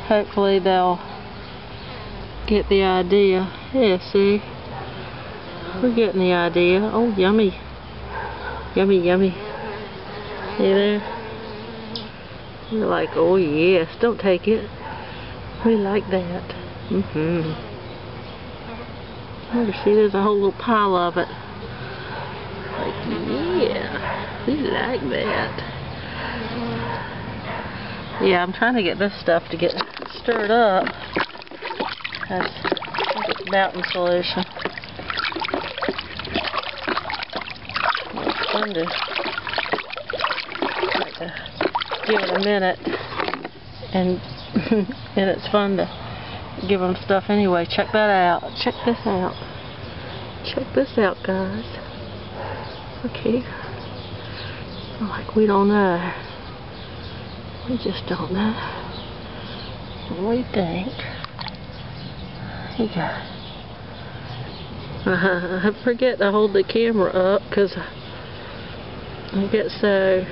hopefully they'll get the idea. Yeah, see? We're getting the idea. Oh, yummy. Yummy, yummy. See there? We're like, oh yes, don't take it. We like that. Oh, see, there's a whole little pile of it. Like, yeah, we like that. Yeah, I'm trying to get this stuff to get stirred up. That's it's mountain solution. It's fun to give it a minute, and and it's fun to give them stuff anyway. Check that out. Check this out. Check this out, guys. Okay. Like we don't know. We just don't know. What do you think? Here you go. I forget to hold the camera up because I get so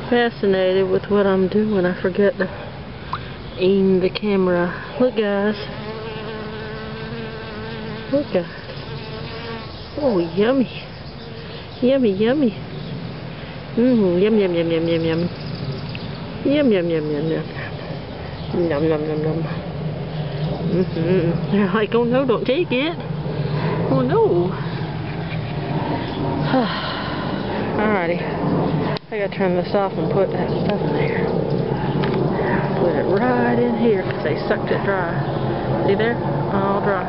fascinated with what I'm doing. I forget to aim the camera. Look, guys. Look, guys. Oh, yummy. Yummy, yummy. Yum, yum, yum, yum, yum, yum. Yum, yum, yum, yum, yum. Yum, yum, yum, yum. They're like, oh no, don't take it. Oh no. Alrighty. I gotta turn this off and put that stuff in there. Put it right in here because they sucked it dry. See there? All dry.